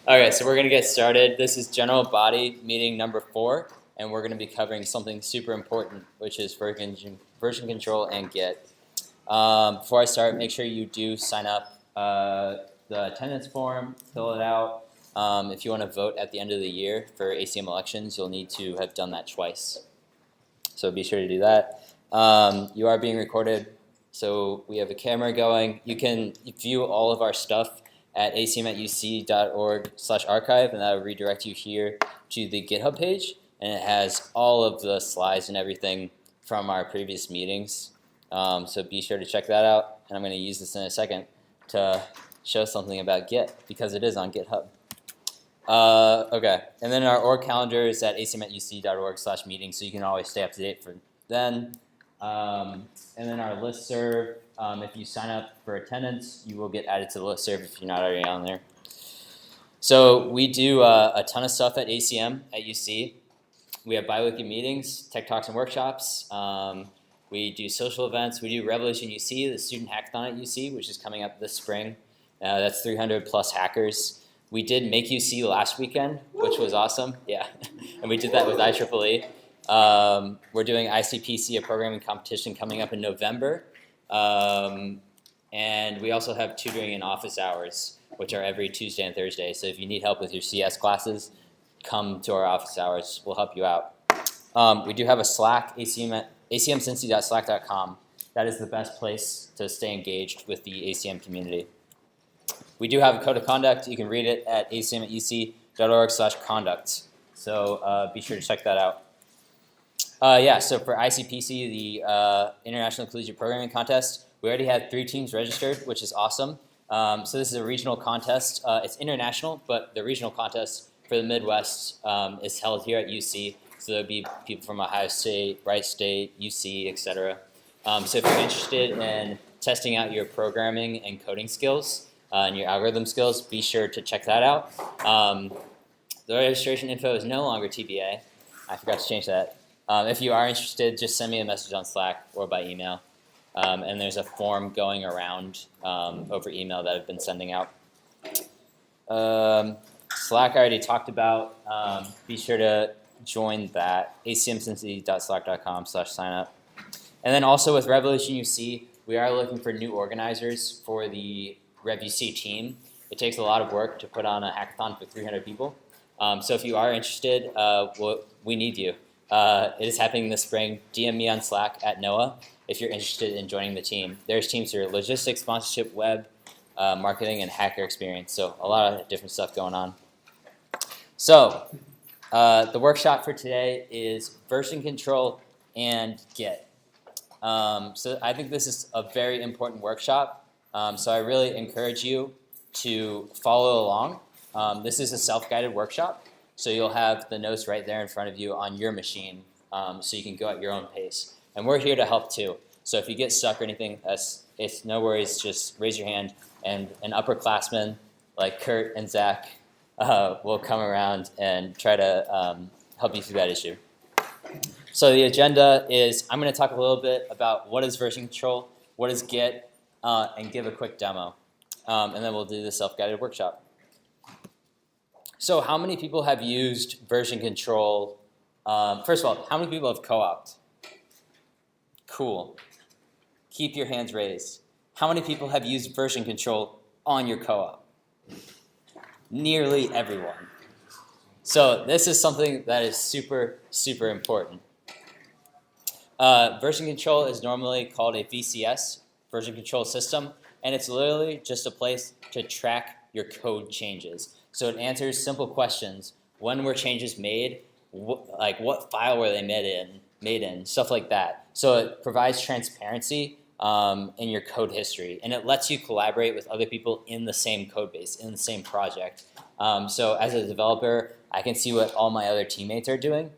All right, so we're going to get started. This is general body meeting number 4, and we're going to be covering something super important, which is version control and Git. Before I start, make sure you do sign up the attendance form, fill it out. If you want to vote at the end of the year for ACM elections, you'll need to have done that twice. So be sure to do that. You are being recorded, so we have a camera going. You can view all of our stuff at acmuc.org/archive, and that will redirect you here to the GitHub page, and it has all of the slides and everything from our previous meetings. So be sure to check that out, and I'm going to use this in a second to show something about Git, because it is on GitHub. Okay, and then our org calendar is at acmuc.org/meeting, so you can always stay up to date for then. And then our listserv, if you sign up for attendance, you will get added to the listserv if you're not already on there. So we do a ton of stuff at ACM at UC. We have bi-weekly meetings, tech talks and workshops. We do social events. We do Revolution UC, the student hackathon at UC, which is coming up this spring. That's 300 plus hackers. We did Make UC last weekend, which was awesome. Yeah, and we did that with IEEE. We're doing Icpc, a programming competition, coming up in November. And we also have tutoring and office hours, which are every Tuesday and Thursday. So if you need help with your CS classes, come to our office hours. We'll help you out. We do have a Slack, acmcincy.slack.com. That is the best place to stay engaged with the ACM community. We do have a code of conduct. You can read it at acmuc.org/conduct. So be sure to check that out. Yeah, so for Icpc, the International Collegiate Programming Contest, we already had 3 teams registered, which is awesome. So this is a regional contest. It's international, but the regional contest for the Midwest is held here at UC. So there'll be people from Ohio State, Wright State, UC, etc. So if you're interested in testing out your programming and coding skills and your algorithm skills, be sure to check that out. The registration info is no longer TBA. I forgot to change that. If you are interested, just send me a message on Slack or by email. And there's a form going around over email that I've been sending out. Slack I already talked about. Be sure to join that, acmcincy.slack.com/signup. And then also with Revolution UC, we are looking for new organizers for the Rev UC team. It takes a lot of work to put on a hackathon for 300 people. So if you are interested, we need you. It is happening this spring. DM me on Slack at Noah if you're interested in joining the team. There's teams for logistics, sponsorship, web, marketing, and hacker experience. So a lot of different stuff going on. So the workshop for today is version control and Git. So I think this is a very important workshop. So I really encourage you to follow along. This is a self-guided workshop. So you'll have the notes right there in front of you on your machine, so you can go at your own pace. And we're here to help too. So if you get stuck or anything, it's no worries. Just raise your hand, and an upperclassman like Kurt and Zach will come around and try to help you through that issue. So the agenda is I'm going to talk a little bit about what is version control, what is Git, and give a quick demo. And then we'll do the self-guided workshop. So how many people have used version control? First of all, how many people have co-opted? Cool. Keep your hands raised. How many people have used version control on your co-op? Nearly everyone. So this is something that is super, super important. Version control is normally called a VCS, version control system, and it's literally just a place to track your code changes. So it answers simple questions. When were changes made? Like what file were they made in? Stuff like that. So it provides transparency in your code history, and it lets you collaborate with other people in the same code base, in the same project. So as a developer, I can see what all my other teammates are doing.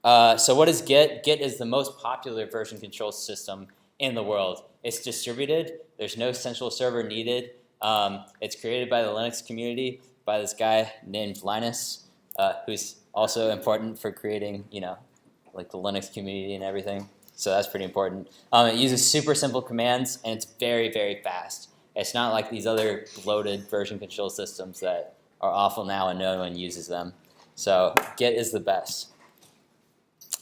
So what is Git? Git is the most popular version control system in the world. It's distributed. There's no central server needed. It's created by the Linux community by this guy named Linus, who's also important for creating, like the Linux community and everything. So that's pretty important. It uses super simple commands, and it's very, very fast. It's not like these other bloated version control systems that are awful now and no one uses them. So Git is the best.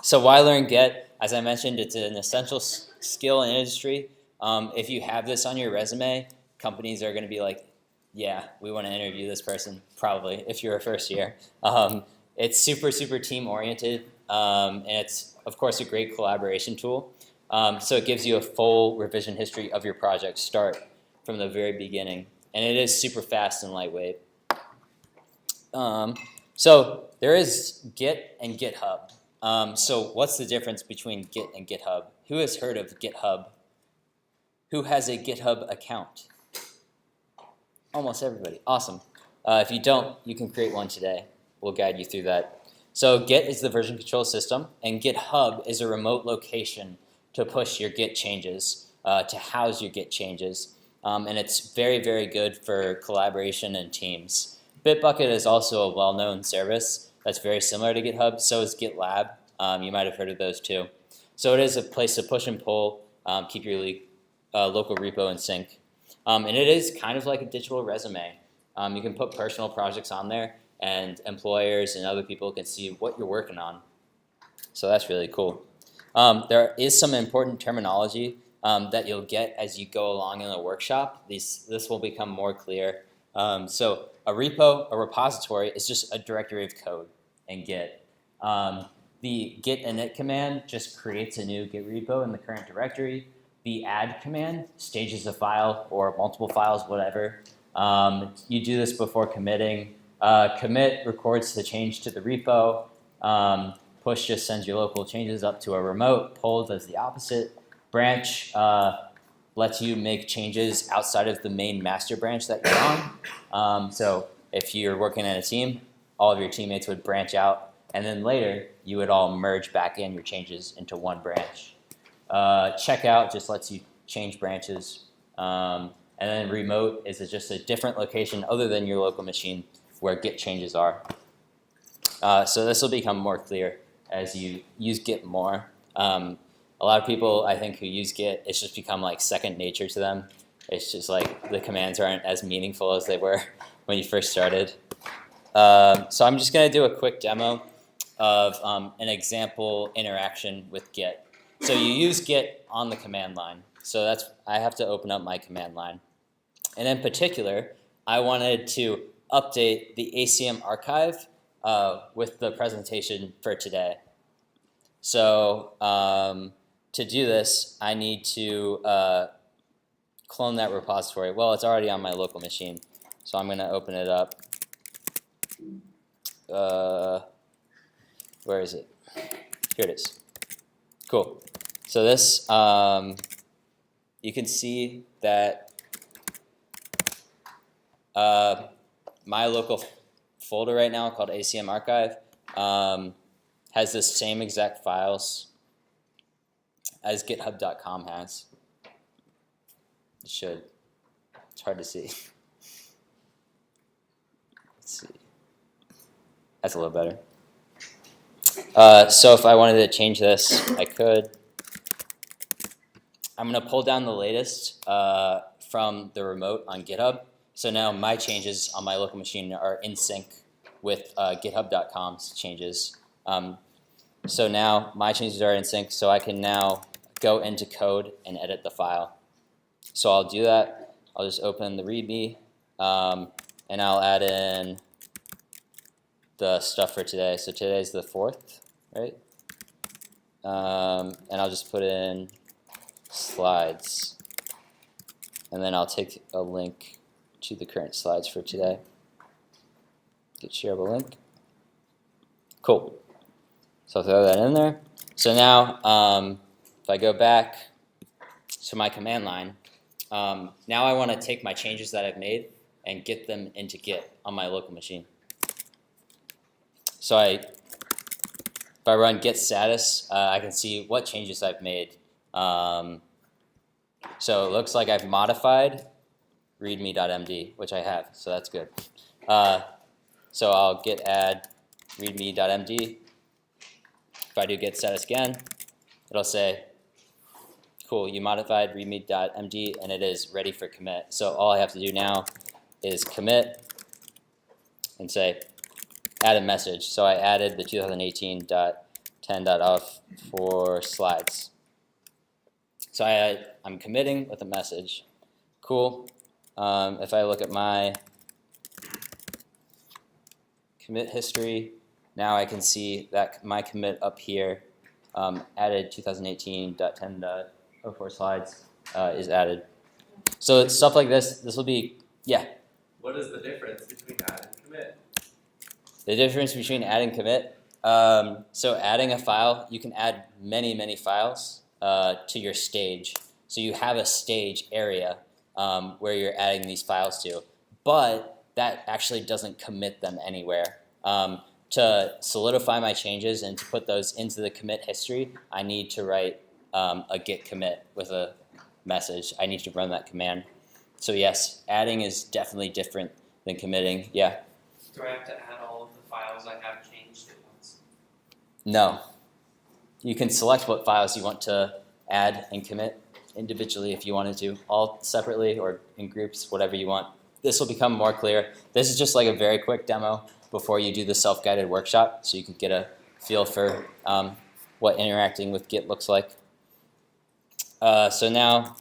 So why learn Git? As I mentioned, it's an essential skill in industry. If you have this on your resume, companies are going to be like, yeah, we want to interview this person, probably, if you're a first year. It's super, super team oriented, and it's, of course, a great collaboration tool. So it gives you a full revision history of your project, start from the very beginning. And it is super fast and lightweight. So there is Git and GitHub. So what's the difference between Git and GitHub? Who has heard of GitHub? Who has a GitHub account? Almost everybody. Awesome. If you don't, you can create one today. We'll guide you through that. So Git is the version control system, and GitHub is a remote location to push your Git changes, to house your Git changes. And it's very, very good for collaboration and teams. Bitbucket is also a well-known service that's very similar to GitHub. So is GitLab. You might have heard of those too. So it is a place to push and pull, keep your local repo in sync. And it is kind of like a digital resume. You can put personal projects on there, and employers and other people can see what you're working on. So that's really cool. There is some important terminology that you'll get as you go along in the workshop. This will become more clear. So a repo, a repository, is just a directory of code in Git. The git init command just creates a new Git repo in the current directory. The add command stages a file or multiple files, whatever. You do this before committing. Commit records the change to the repo. Push just sends your local changes up to a remote. Pull does the opposite. Branch lets you make changes outside of the main master branch that you're on. So if you're working in a team, all of your teammates would branch out, and then later you would all merge back in your changes into one branch. Checkout just lets you change branches. And then remote is just a different location other than your local machine where Git changes are. So this will become more clear as you use Git more. A lot of people, I think, who use Git, it's just become like second nature to them. It's just like the commands aren't as meaningful as they were when you first started. So I'm just going to do a quick demo of an example interaction with Git. So you use Git on the command line. So I have to open up my command line. And in particular, I wanted to update the ACM archive with the presentation for today. So to do this, I need to clone that repository. Well, it's already on my local machine, so I'm going to open it up. Where is it? Here it is. Cool. So this, you can see that my local folder right now called ACM archive has the same exact files as github.com has. It should. It's hard to see. Let's see. That's a little better. So if I wanted to change this, I could. I'm going to pull down the latest from the remote on GitHub. So now my changes on my local machine are in sync with github.com's changes. So now my changes are in sync, so I can now go into code and edit the file. So I'll do that. I'll just open the README, and I'll add in the stuff for today. So today's the 4th, right? And I'll just put in slides. And then I'll take a link to the current slides for today. Get shareable link. Cool. So I'll throw that in there. So now, if I go back to my command line, now I want to take my changes that I've made and get them into Git on my local machine. So if I run git status, I can see what changes I've made. So it looks like I've modified readme.md, which I have, so that's good. So I'll git add readme.md. If I do git status again, it'll say cool, you modified readme.md and it is ready for commit. So all I have to do now is commit and say add a message. So I added the 2018.10.off for slides. So I'm committing with a message. Cool. If I look at my commit history, now I can see that my commit up here, added 2018.10.04 slides, is added. So it's stuff like this. This will be, yeah. What is the difference between add and commit? The difference between add and commit. So adding a file, you can add many, many files to your stage. So you have a stage area where you're adding these files to, but that actually doesn't commit them anywhere. To solidify my changes and to put those into the commit history, I need to write a git commit with a message. I need to run that command. So yes, adding is definitely different than committing. Yeah? Do I have to add all of the files I have changed at once? No. You can select what files you want to add and commit individually if you wanted to, all separately or in groups, whatever you want. This will become more clear. This is just like a very quick demo before you do the self-guided workshop, so you can get a feel for what interacting with Git looks like. So now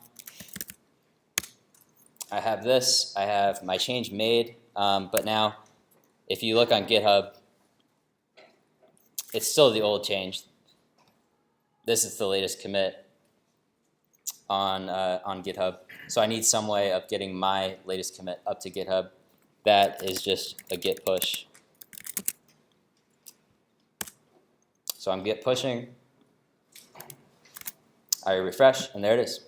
I have this, I have my change made, but now if you look on GitHub, it's still the old change. This is the latest commit on GitHub. So I need some way of getting my latest commit up to GitHub. That is just a git push. So I'm git pushing. I refresh, and there it is.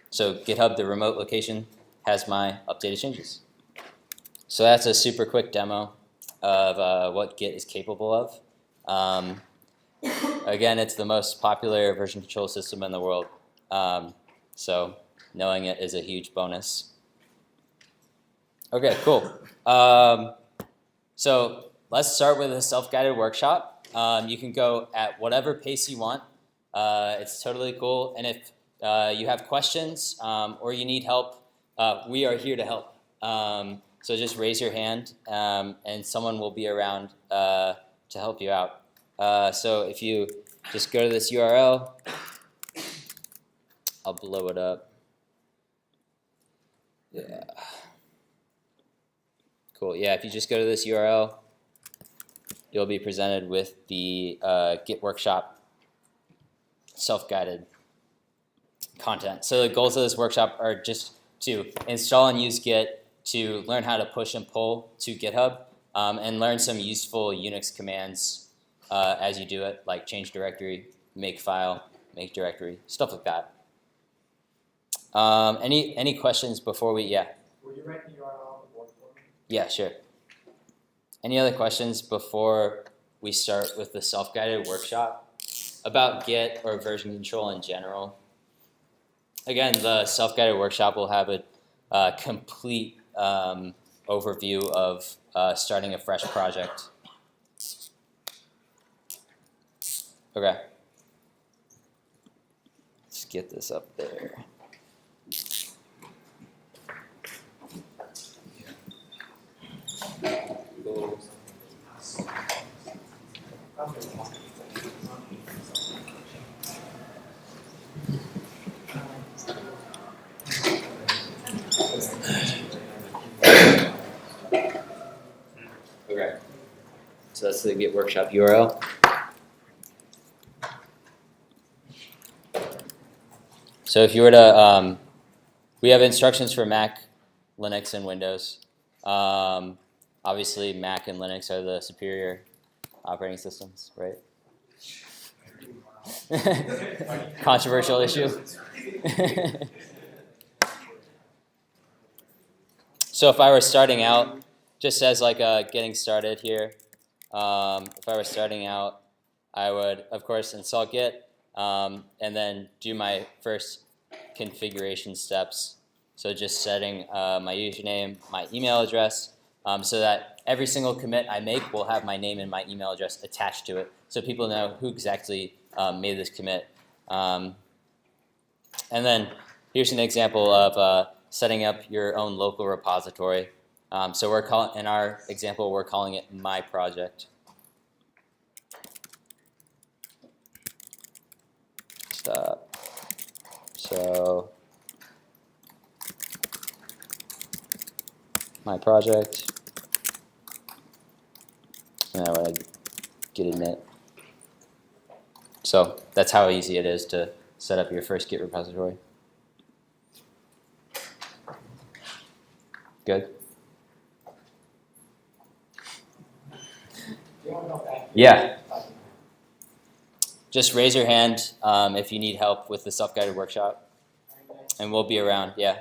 So GitHub, the remote location, has my updated changes. So that's a super quick demo of what Git is capable of. Again, it's the most popular version control system in the world. So knowing it is a huge bonus. Okay, cool. So let's start with a self-guided workshop. You can go at whatever pace you want. It's totally cool. And if you have questions or you need help, we are here to help. So just raise your hand and someone will be around to help you out. So if you just go to this URL, I'll blow it up. Yeah. Cool. Yeah, if you just go to this URL, you'll be presented with the Git workshop self-guided content. So the goals of this workshop are just to install and use Git, to learn how to push and pull to GitHub, and learn some useful Unix commands as you do it, like change directory, make file, make directory, stuff like that. Any questions before we, yeah? Will you write the URL on the board for me? Yeah, sure. Any other questions before we start with the self-guided workshop about Git or version control in general? Again, the self-guided workshop will have a complete overview of starting a fresh project. Okay. Let's get this up there. Okay. So that's the Git workshop URL. So if you were to, we have instructions for Mac, Linux, and Windows. Obviously, Mac and Linux are the superior operating systems, right? Controversial issue. So if I were starting out, just as like getting started here, if I were starting out, I would, of course, install Git, and then do my first configuration steps. So just setting my username, my email address, so that every single commit I make will have my name and my email address attached to it, so people know who exactly made this commit. And then here's an example of setting up your own local repository. So in our example, we're calling it My Project. Stop. So My Project. And then I git init. So that's how easy it is to set up your first Git repository. Good? Yeah. Just raise your hand if you need help with the self-guided workshop, and we'll be around. Yeah.